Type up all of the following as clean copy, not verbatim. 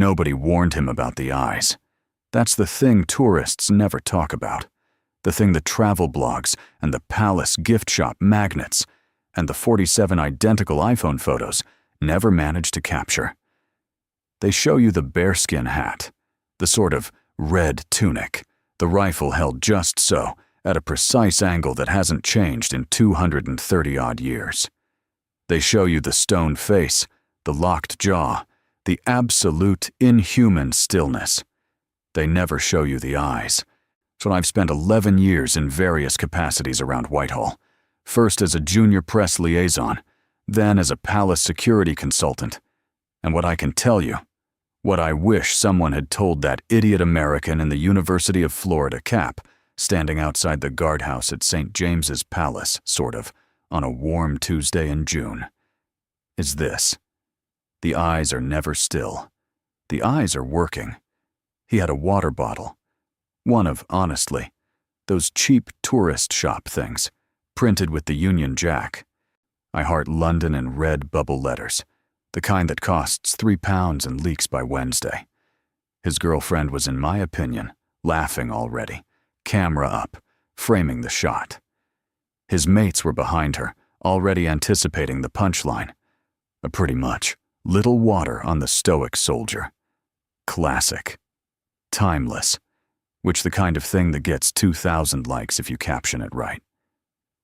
Nobody warned him about the eyes. That's the thing tourists never talk about. The thing the travel blogs and the palace gift shop magnets and the 47 identical iPhone photos never manage to capture. They show you the bearskin hat, the sort of red tunic, the rifle held just so, at a precise angle that hasn't changed in 230-odd years. They show you the stone face, the locked jaw, the absolute inhuman stillness. They never show you the eyes. So I've spent 11 years in various capacities around Whitehall, first as a junior press liaison, then as a palace security consultant. And what I can tell you, what I wish someone had told that idiot American in the University of Florida cap, standing outside the guardhouse at St. James's Palace, sort of, on a warm Tuesday in June, is this. The eyes are never still. The eyes are working. He had a water bottle. One of, honestly, those cheap tourist shop things, printed with the Union Jack. I heart London in red bubble letters, the kind that costs £3 and leaks by Wednesday. His girlfriend was, in my opinion, laughing already, camera up, framing the shot. His mates were behind her, already anticipating the punchline. Pretty much, little water on the stoic soldier. Classic. Timeless. Which the kind of thing that gets 2,000 likes if you caption it right.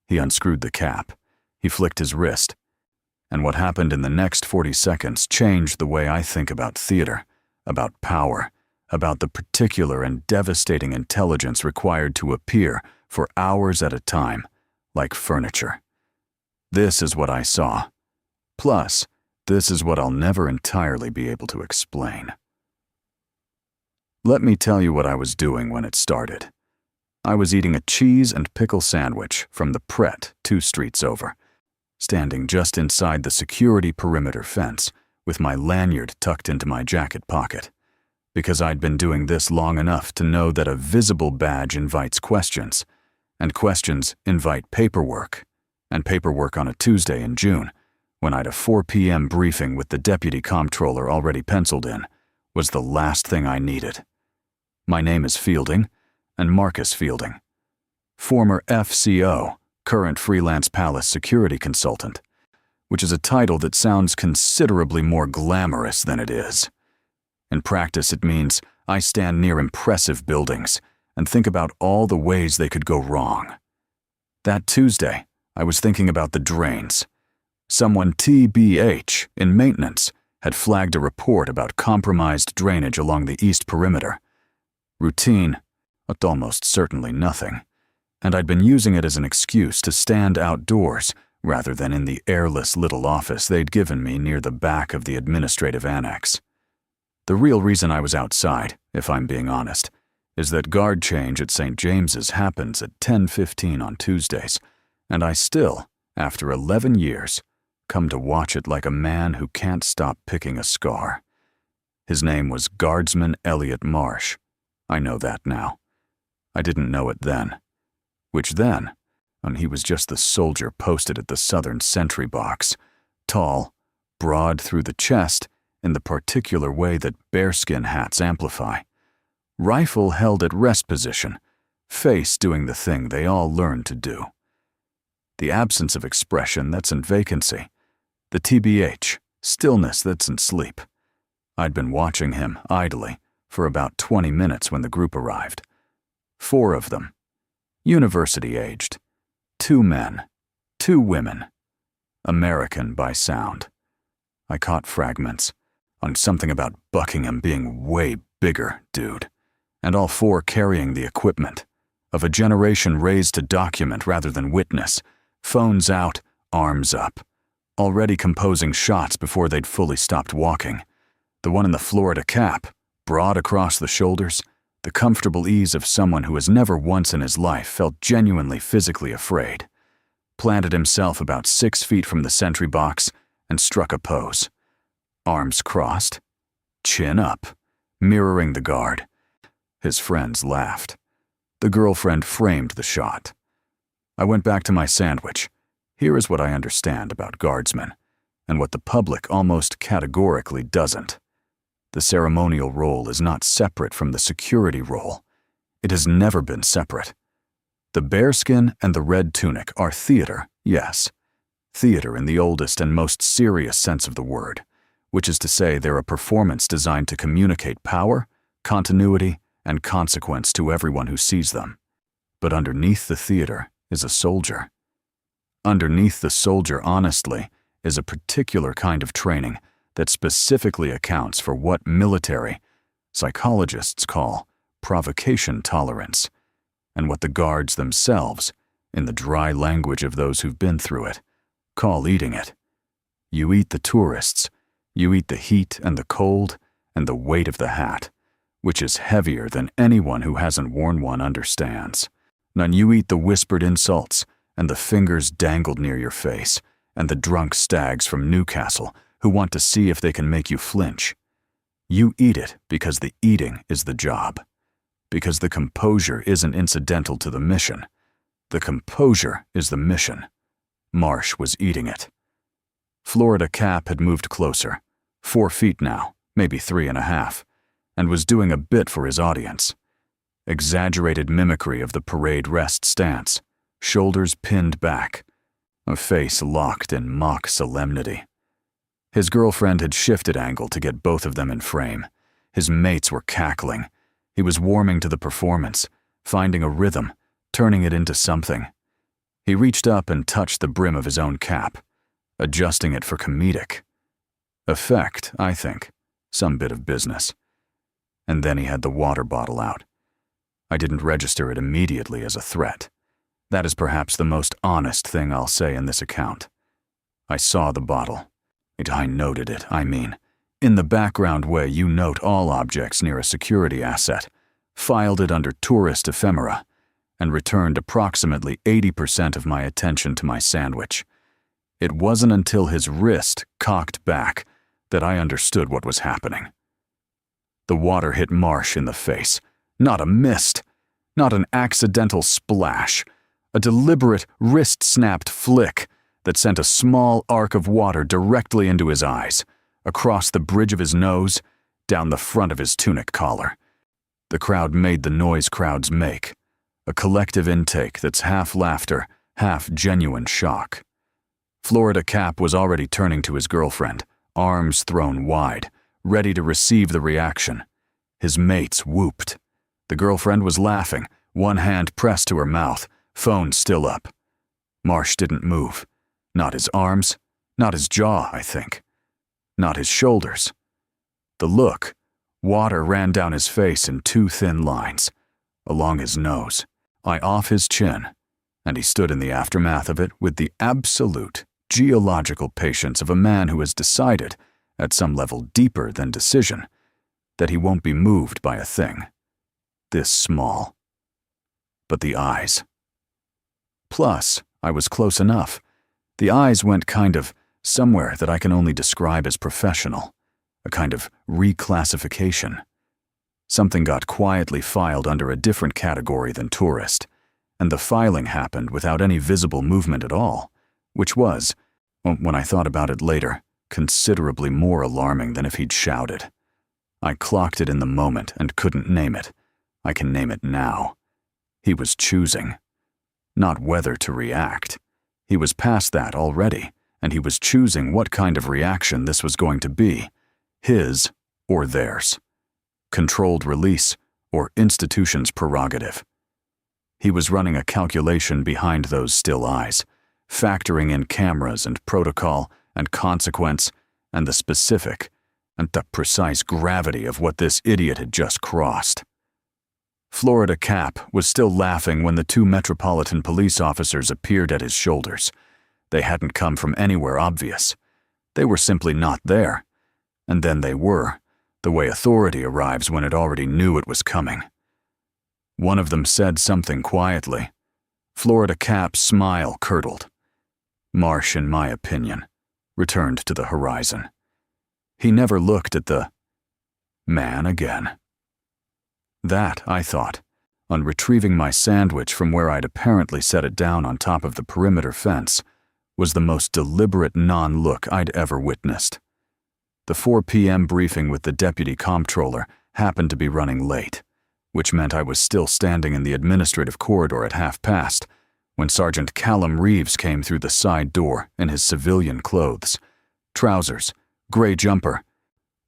He unscrewed the cap. He flicked his wrist. And what happened in the next 40 seconds changed the way I think about theater, about power, about the particular and devastating intelligence required to appear for hours at a time, like furniture. This is what I saw. Plus, this is what I'll never entirely be able to explain. Let me tell you what I was doing when it started. I was eating a cheese and pickle sandwich from the Pret 2 streets over, standing just inside the security perimeter fence with my lanyard tucked into my jacket pocket, because I'd been doing this long enough to know that a visible badge invites questions, and questions invite paperwork, and paperwork on a Tuesday in June, when I'd a 4 p.m. briefing with the deputy comptroller already penciled in, was the last thing I needed. My name is Fielding, and Marcus Fielding. Former FCO, current freelance palace security consultant, which is a title that sounds considerably more glamorous than it is. In practice, it means I stand near impressive buildings and think about all the ways they could go wrong. That Tuesday, I was thinking about the drains. Someone TBH, in maintenance, had flagged a report about compromised drainage along the east perimeter. Routine, but almost certainly nothing, and I'd been using it as an excuse to stand outdoors rather than in the airless little office they'd given me near the back of the administrative annex. The real reason I was outside, if I'm being honest, is that guard change at St. James's happens at 10:15 on Tuesdays, and I still, after 11 years, come to watch it like a man who can't stop picking a scar. His name was Guardsman Elliot Marsh. I know that now. I didn't know it then. Which then, when he was just the soldier posted at the southern sentry box, tall, broad through the chest in the particular way that bearskin hats amplify, rifle held at rest position, face doing the thing they all learn to do. The absence of expression that's in vacancy, the TBH, stillness that's in sleep. I'd been watching him, idly, for about 20 minutes when the group arrived. 4 of them. University-aged. 2 men. 2 women. American by sound. I caught fragments on something about Buckingham being way bigger, dude, and all 4 carrying the equipment of a generation raised to document rather than witness, phones out, arms up, already composing shots before they'd fully stopped walking. The one in the Florida cap, broad across the shoulders, the comfortable ease of someone who has never once in his life felt genuinely physically afraid, planted himself about 6 feet from the sentry box and struck a pose. Arms crossed, chin up, mirroring the guard. His friends laughed. The girlfriend framed the shot. I went back to my sandwich. Here is what I understand about guardsmen, and what the public almost categorically doesn't. The ceremonial role is not separate from the security role. It has never been separate. The bearskin and the red tunic are theater, yes. Theater in the oldest and most serious sense of the word, which is to say they're a performance designed to communicate power, continuity, and consequence to everyone who sees them. But underneath the theater is a soldier. Underneath the soldier, honestly, is a particular kind of training that specifically accounts for what military psychologists call provocation tolerance, and what the guards themselves, in the dry language of those who've been through it, call eating it. You eat the tourists, you eat the heat and the cold and the weight of the hat, which is heavier than anyone who hasn't worn one understands. Then you eat the whispered insults and the fingers dangled near your face and the drunk stags from Newcastle who want to see if they can make you flinch. You eat it because the eating is the job. Because the composure isn't incidental to the mission. The composure is the mission. Marsh was eating it. Florida Cap had moved closer, 4 feet now, maybe 3.5, and was doing a bit for his audience. Exaggerated mimicry of the parade rest stance, shoulders pinned back, a face locked in mock solemnity. His girlfriend had shifted angle to get both of them in frame. His mates were cackling. He was warming to the performance, finding a rhythm, turning it into something. He reached up and touched the brim of his own cap, adjusting it for comedic effect, I think, some bit of business. And then he had the water bottle out. I didn't register it immediately as a threat. That is perhaps the most honest thing I'll say in this account. I saw the bottle. I noted it, I mean, in the background way you note all objects near a security asset, filed it under tourist ephemera, and returned approximately 80% of my attention to my sandwich. It wasn't until his wrist cocked back that I understood what was happening. The water hit Marsh in the face. Not a mist, not an accidental splash, a deliberate wrist-snapped flick that sent a small arc of water directly into his eyes, across the bridge of his nose, down the front of his tunic collar. The crowd made the noise crowds make, a collective intake that's half laughter, half genuine shock. Florida Cap was already turning to his girlfriend, arms thrown wide, ready to receive the reaction. His mates whooped. The girlfriend was laughing, one hand pressed to her mouth, phone still up. Marsh didn't move. Not his arms, not his jaw, I think. Not his shoulders. The look, water ran down his face in 2 thin lines, along his nose, eye off his chin, and he stood in the aftermath of it with the absolute, geological patience of a man who has decided, at some level deeper than decision, that he won't be moved by a thing this small. But the eyes. Plus, I was close enough. The eyes went kind of somewhere that I can only describe as professional, a kind of reclassification. Something got quietly filed under a different category than tourist, and the filing happened without any visible movement at all, which was, when I thought about it later, considerably more alarming than if he'd shouted. I clocked it in the moment and couldn't name it. I can name it now. He was choosing. Not whether to react. He was past that already, and he was choosing what kind of reaction this was going to be, his or theirs. Controlled release or institution's prerogative. He was running a calculation behind those still eyes, factoring in cameras and protocol and consequence and the specific and the precise gravity of what this idiot had just crossed. Florida Cap was still laughing when the 2 Metropolitan Police officers appeared at his shoulders. They hadn't come from anywhere obvious. They were simply not there. And then they were, the way authority arrives when it already knew it was coming. One of them said something quietly. Florida Cap's smile curdled. Marsh, in my opinion, returned to the horizon. He never looked at the man again. That, I thought, on retrieving my sandwich from where I'd apparently set it down on top of the perimeter fence, was the most deliberate non-look I'd ever witnessed. The 4 p.m. briefing with the deputy comptroller happened to be running late, which meant I was still standing in the administrative corridor at past, when Sergeant Callum Reeves came through the side door in his civilian clothes, trousers, gray jumper,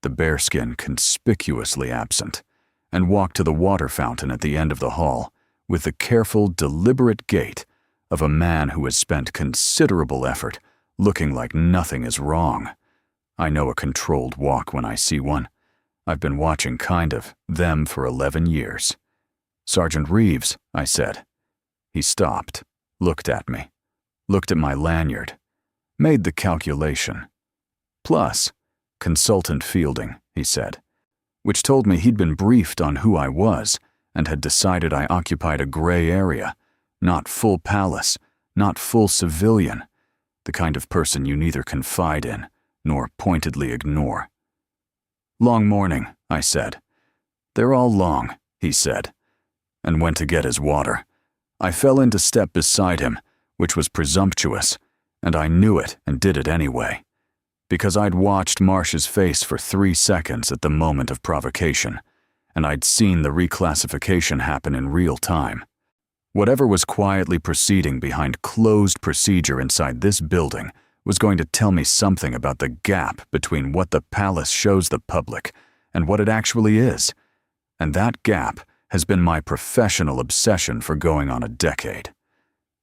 the bearskin conspicuously absent, and walked to the water fountain at the end of the hall with the careful, deliberate gait of a man who has spent considerable effort looking like nothing is wrong. I know a controlled walk when I see one. I've been watching them for 11 years. "Sergeant Reeves," I said. He stopped, looked at me, looked at my lanyard, made the calculation. "Plus, Consultant Fielding," he said, which told me he'd been briefed on who I was and had decided I occupied a gray area, not full palace, not full civilian, the kind of person you neither confide in nor pointedly ignore. "Long morning," I said. "They're all long," he said, and went to get his water. I fell into step beside him, which was presumptuous, and I knew it and did it anyway, because I'd watched Marsh's face for 3 seconds at the moment of provocation, and I'd seen the reclassification happen in real time. Whatever was quietly proceeding behind closed procedure inside this building was going to tell me something about the gap between what the palace shows the public and what it actually is, and that gap has been my professional obsession for going on a decade.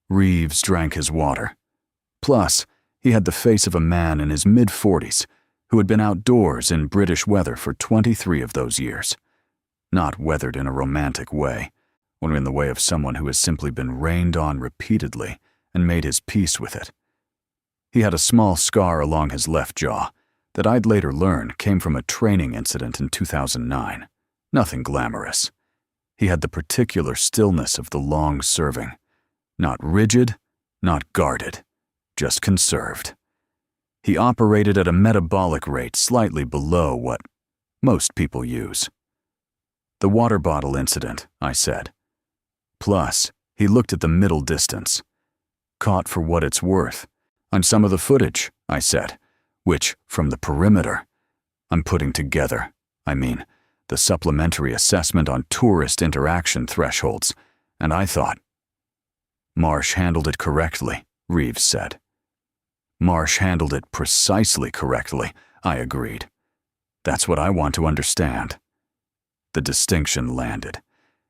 Reeves drank his water. Plus, he had the face of a man in his mid-40s who had been outdoors in British weather for 23 of those years. Not weathered in a romantic way, or in the way of someone who has simply been rained on repeatedly and made his peace with it. He had a small scar along his left jaw that I'd later learn came from a training incident in 2009. Nothing glamorous. He had the particular stillness of the long-serving. Not rigid, not guarded, just conserved. He operated at a metabolic rate slightly below what most people use. "The water bottle incident," I said. "Plus, he looked at the middle distance. Caught for what it's worth. On some of the footage," I said, "which, from the perimeter, I'm putting together, the supplementary assessment on tourist interaction thresholds, and I thought." "Marsh handled it correctly," Reeves said. "Marsh handled it precisely correctly," I agreed. "That's what I want to understand." The distinction landed.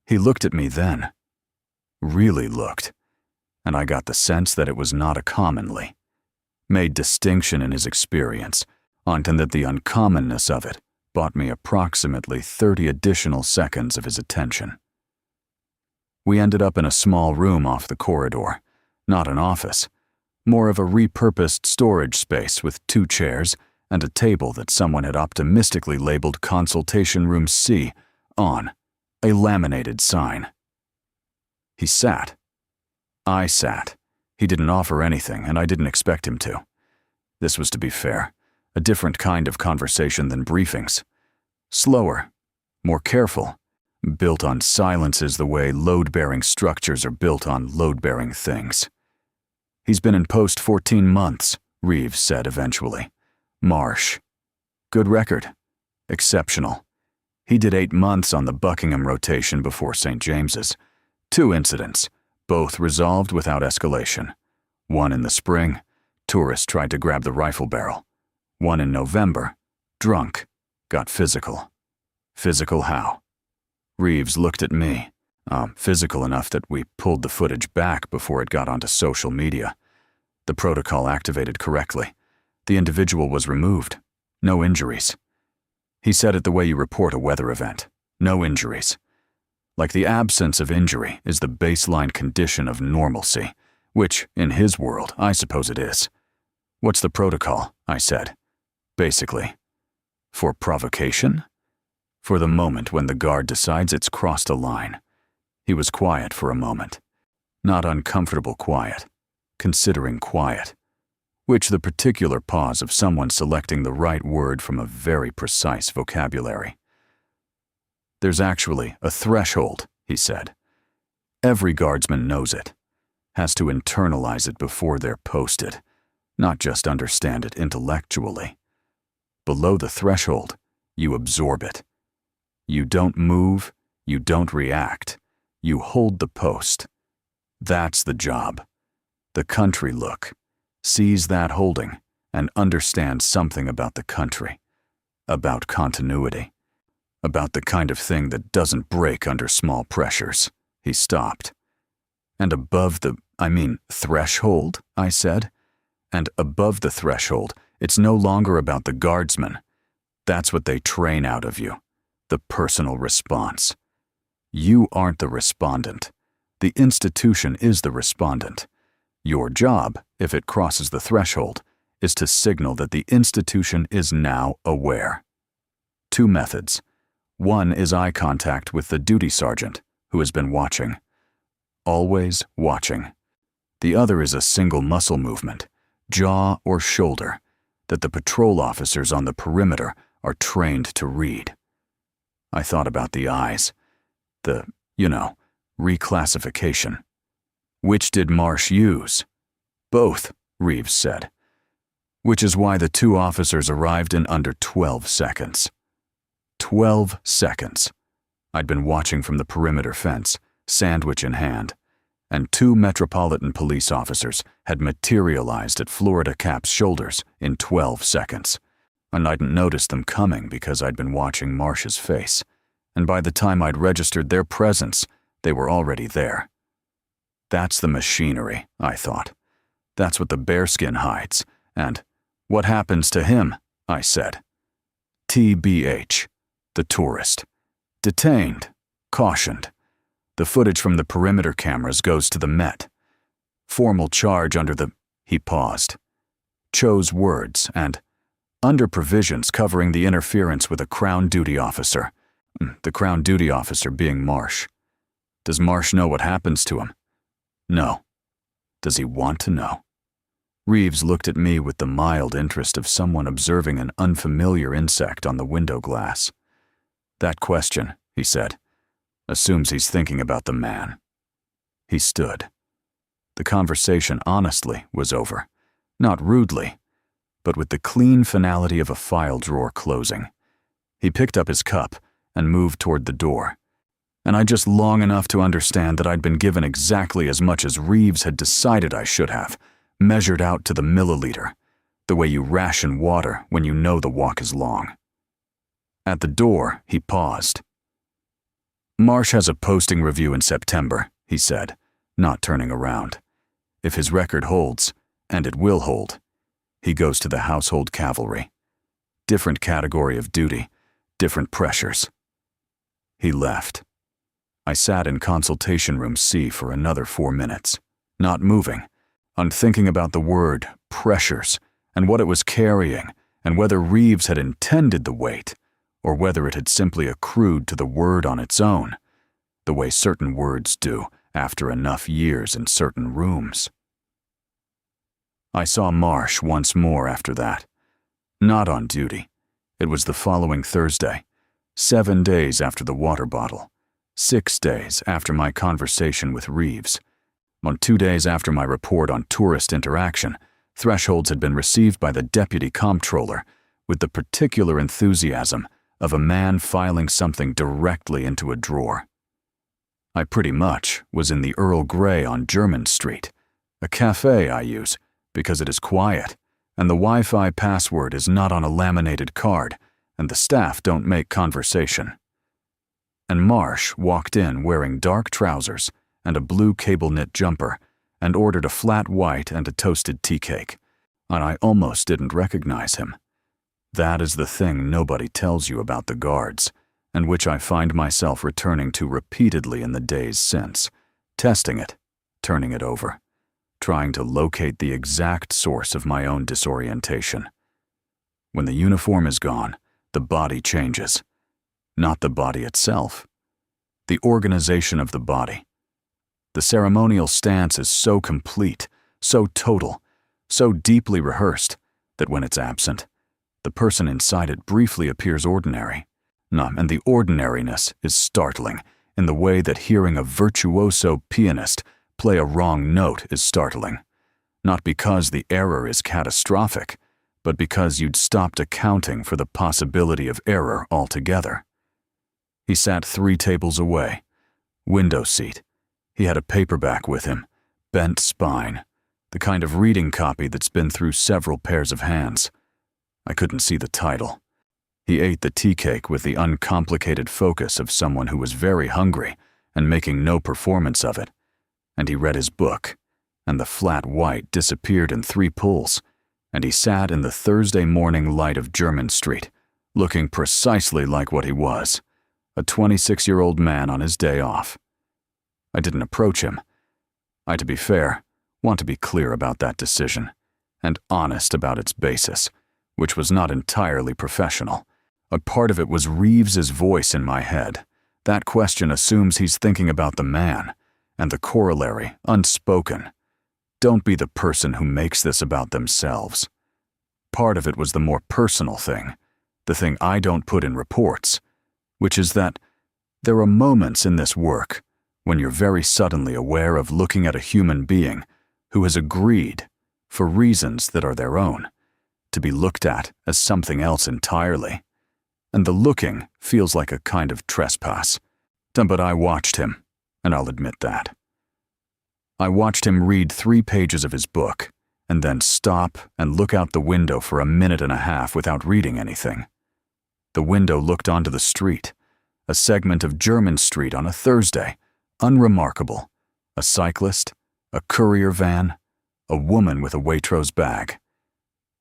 He looked at me then. Really looked. And I got the sense that it was not a commonly. Made distinction in his experience, and that the uncommonness of it bought me approximately 30 additional seconds of his attention. We ended up in a small room off the corridor, not an office, more of a repurposed storage space with 2 chairs and a table that someone had optimistically labeled Consultation Room C on a laminated sign. He sat. I sat. He didn't offer anything, and I didn't expect him to. This was, to be fair, a different kind of conversation than briefings. Slower, more careful, built on silences the way load-bearing structures are built on load-bearing things. "He's been in post 14 months, Reeves said eventually. "Marsh. Good record. Exceptional. He did 8 months on the Buckingham rotation before St. James's. 2 incidents, both resolved without escalation. One in the spring, tourists tried to grab the rifle barrel. One in November, drunk, got physical. Physical how?" Reeves looked at me. Physical enough that we pulled the footage back before it got onto social media. The protocol activated correctly. The individual was removed. No injuries. He said it the way you report a weather event. No injuries. Like the absence of injury is the baseline condition of normalcy, which, in his world, I suppose it is. "What's the protocol?" I said. "Basically. For provocation? For the moment when the guard decides it's crossed a line." He was quiet for a moment. Not uncomfortable quiet. Considering quiet. Which the particular pause of someone selecting the right word from a very precise vocabulary. "There's actually a threshold," he said. "Every guardsman knows it. Has to internalize it before they're posted, not just understand it intellectually. Below the threshold, you absorb it. You don't move, you don't react. You hold the post. That's the job. The country look. Sees that holding and understands something about the country. About continuity. About the kind of thing that doesn't break under small pressures. He stopped. And above the, threshold, I said. And above the threshold, it's no longer about the guardsman. That's what they train out of you. The personal response. You aren't the respondent. The institution is the respondent. Your job, if it crosses the threshold, is to signal that the institution is now aware. 2 methods. One is eye contact with the duty sergeant, who has been watching. Always watching. The other is a single muscle movement, jaw or shoulder, that the patrol officers on the perimeter are trained to read. I thought about the eyes. The, reclassification. Which did Marsh use? Both, Reeves said. Which is why the 2 officers arrived in under 12 seconds. 12 seconds. I'd been watching from the perimeter fence, sandwich in hand, and 2 Metropolitan Police officers had materialized at Florida Cap's shoulders in 12 seconds. And I'dn't noticed them coming because I'd been watching Marsh's face, and by the time I'd registered their presence, they were already there. That's the machinery, I thought. That's what the bearskin hides, and what happens to him, I said. TBH, the tourist. Detained, cautioned. The footage from the perimeter cameras goes to the Met. Formal charge under the, he paused. Chose words and, under provisions covering the interference with a Crown duty officer. The Crown duty officer being Marsh. Does Marsh know what happens to him? No. Does he want to know? Reeves looked at me with the mild interest of someone observing an unfamiliar insect on the window glass. That question, he said, assumes he's thinking about the man. He stood. The conversation, honestly, was over. Not rudely, but with the clean finality of a file drawer closing. He picked up his cup and moved toward the door. And I just long enough to understand that I'd been given exactly as much as Reeves had decided I should have, measured out to the milliliter, the way you ration water when you know the walk is long. At the door, he paused. Marsh has a posting review in September, he said, not turning around. If his record holds, and it will hold, he goes to the household cavalry. Different category of duty, different pressures. He left. I sat in consultation room C for another 4 minutes, not moving, unthinking about the word pressures and what it was carrying and whether Reeves had intended the weight or whether it had simply accrued to the word on its own, the way certain words do after enough years in certain rooms. I saw Marsh once more after that. Not on duty. It was the following Thursday, 7 days after the water bottle, 6 days after my conversation with Reeves. On 2 days after my report on tourist interaction, thresholds had been received by the deputy comptroller with the particular enthusiasm of a man filing something directly into a drawer. I pretty much was in the Earl Grey on Jermyn Street, a cafe I use because it is quiet, and the Wi-Fi password is not on a laminated card, and the staff don't make conversation. And Marsh walked in wearing dark trousers and a blue cable-knit jumper, and ordered a flat white and a toasted tea cake, and I almost didn't recognize him. That is the thing nobody tells you about the guards, and which I find myself returning to repeatedly in the days since, testing it, turning it over, trying to locate the exact source of my own disorientation. When the uniform is gone, the body changes. Not the body itself. The organization of the body. The ceremonial stance is so complete, so total, so deeply rehearsed, that when it's absent, the person inside it briefly appears ordinary. And the ordinariness is startling in the way that hearing a virtuoso pianist play a wrong note is startling. Not because the error is catastrophic, but because you'd stopped accounting for the possibility of error altogether. He sat 3 tables away. Window seat. He had a paperback with him, bent spine, the kind of reading copy that's been through several pairs of hands. I couldn't see the title. He ate the tea cake with the uncomplicated focus of someone who was very hungry and making no performance of it. And he read his book, and the flat white disappeared in 3 pulls, and he sat in the Thursday morning light of Jermyn Street, looking precisely like what he was, a 26-year-old man on his day off. I didn't approach him. I, to be fair, want to be clear about that decision, and honest about its basis, which was not entirely professional. A part of it was Reeves's voice in my head. That question assumes he's thinking about the man, and the corollary, unspoken. Don't be the person who makes this about themselves. Part of it was the more personal thing, the thing I don't put in reports, which is that there are moments in this work when you're very suddenly aware of looking at a human being who has agreed, for reasons that are their own, to be looked at as something else entirely. And the looking feels like a kind of trespass. But I watched him, and I'll admit that. I watched him read 3 pages of his book, and then stop and look out the window for a minute and a half without reading anything. The window looked onto the street, a segment of Jermyn Street on a Thursday, unremarkable, a cyclist, a courier van, a woman with a Waitrose bag.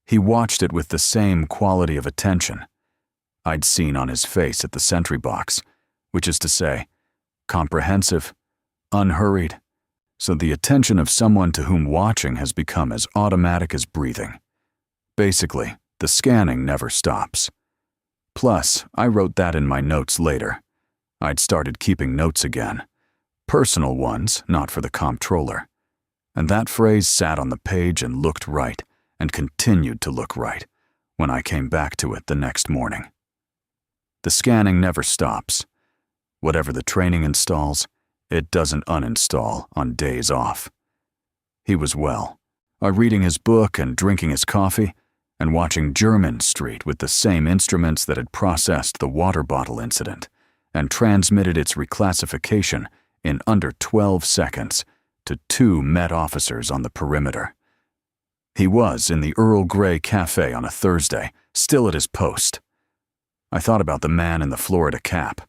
He watched it with the same quality of attention I'd seen on his face at the sentry box, which is to say, comprehensive, unhurried, so the attention of someone to whom watching has become as automatic as breathing. Basically, the scanning never stops. Plus, I wrote that in my notes later. I'd started keeping notes again. Personal ones, not for the comptroller. And that phrase sat on the page and looked right, and continued to look right, when I came back to it the next morning. The scanning never stops. Whatever the training installs, it doesn't uninstall on days off. He was well. Reading his book and drinking his coffee, and watching Jermyn Street with the same instruments that had processed the water bottle incident and transmitted its reclassification in under 12 seconds to 2 Met officers on the perimeter. He was in the Earl Grey Cafe on a Thursday, still at his post. I thought about the man in the Florida cap.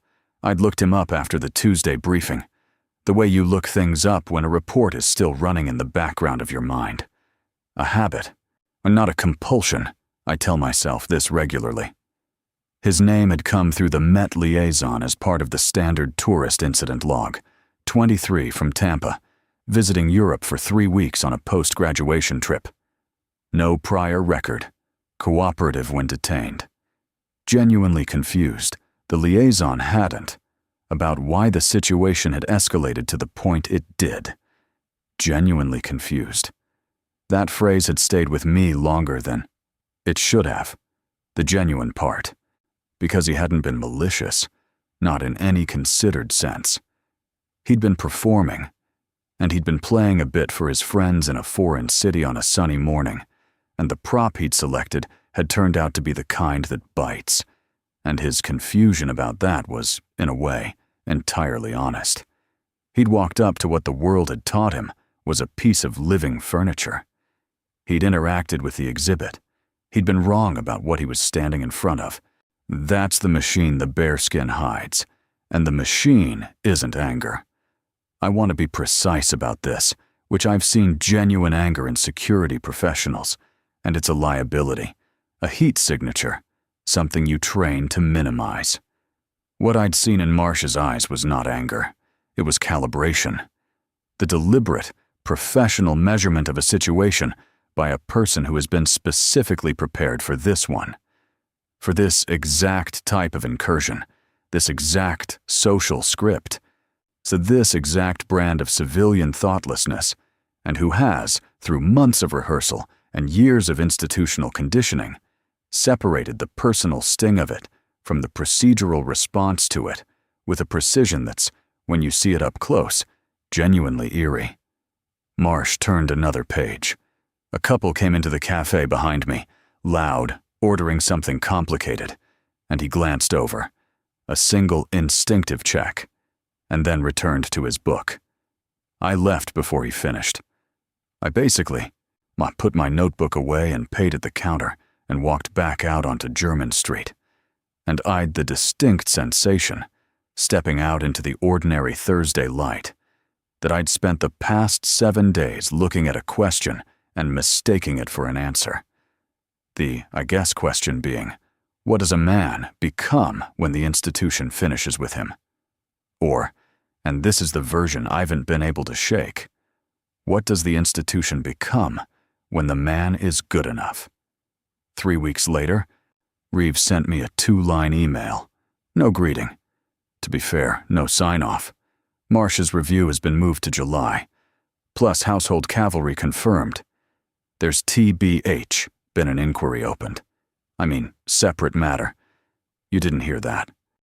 I'd looked him up after the Tuesday briefing, the way you look things up when a report is still running in the background of your mind. A habit, not a compulsion. I tell myself this regularly. His name had come through the Met liaison as part of the standard tourist incident log, 23 from Tampa, visiting Europe for 3 weeks on a post-graduation trip. No prior record. Cooperative when detained. Genuinely confused, the liaison hadn't, about why the situation had escalated to the point it did. Genuinely confused. That phrase had stayed with me longer than it should have, the genuine part, because he hadn't been malicious, not in any considered sense. He'd been performing, and he'd been playing a bit for his friends in a foreign city on a sunny morning, and the prop he'd selected had turned out to be the kind that bites, and his confusion about that was, in a way, entirely honest. He'd walked up to what the world had taught him was a piece of living furniture. He'd interacted with the exhibit. He'd been wrong about what he was standing in front of. That's the machine the bearskin hides, and the machine isn't anger. I want to be precise about this, which I've seen genuine anger in security professionals, and it's a liability, a heat signature, something you train to minimize. What I'd seen in Marsh's eyes was not anger. It was calibration. The deliberate, professional measurement of a situation by a person who has been specifically prepared for this one, for this exact type of incursion, this exact social script, so this exact brand of civilian thoughtlessness, and who has, through months of rehearsal and years of institutional conditioning, separated the personal sting of it from the procedural response to it with a precision that's, when you see it up close, genuinely eerie. Marsh turned another page. A couple came into the cafe behind me, loud, ordering something complicated, and he glanced over. A single instinctive check, and then returned to his book. I left before he finished. I basically put my notebook away and paid at the counter and walked back out onto German Street, and eyed the distinct sensation, stepping out into the ordinary Thursday light, that I'd spent the past 7 days looking at a question and mistaking it for an answer. The, I guess, question being, what does a man become when the institution finishes with him? Or, and this is the version I haven't been able to shake, what does the institution become when the man is good enough? 3 weeks later, Reeves sent me a 2-line email. No greeting. To be fair, no sign-off. Marsh's review has been moved to July. Plus household cavalry confirmed. There's TBH, been an inquiry opened. I mean, separate matter. You didn't hear that.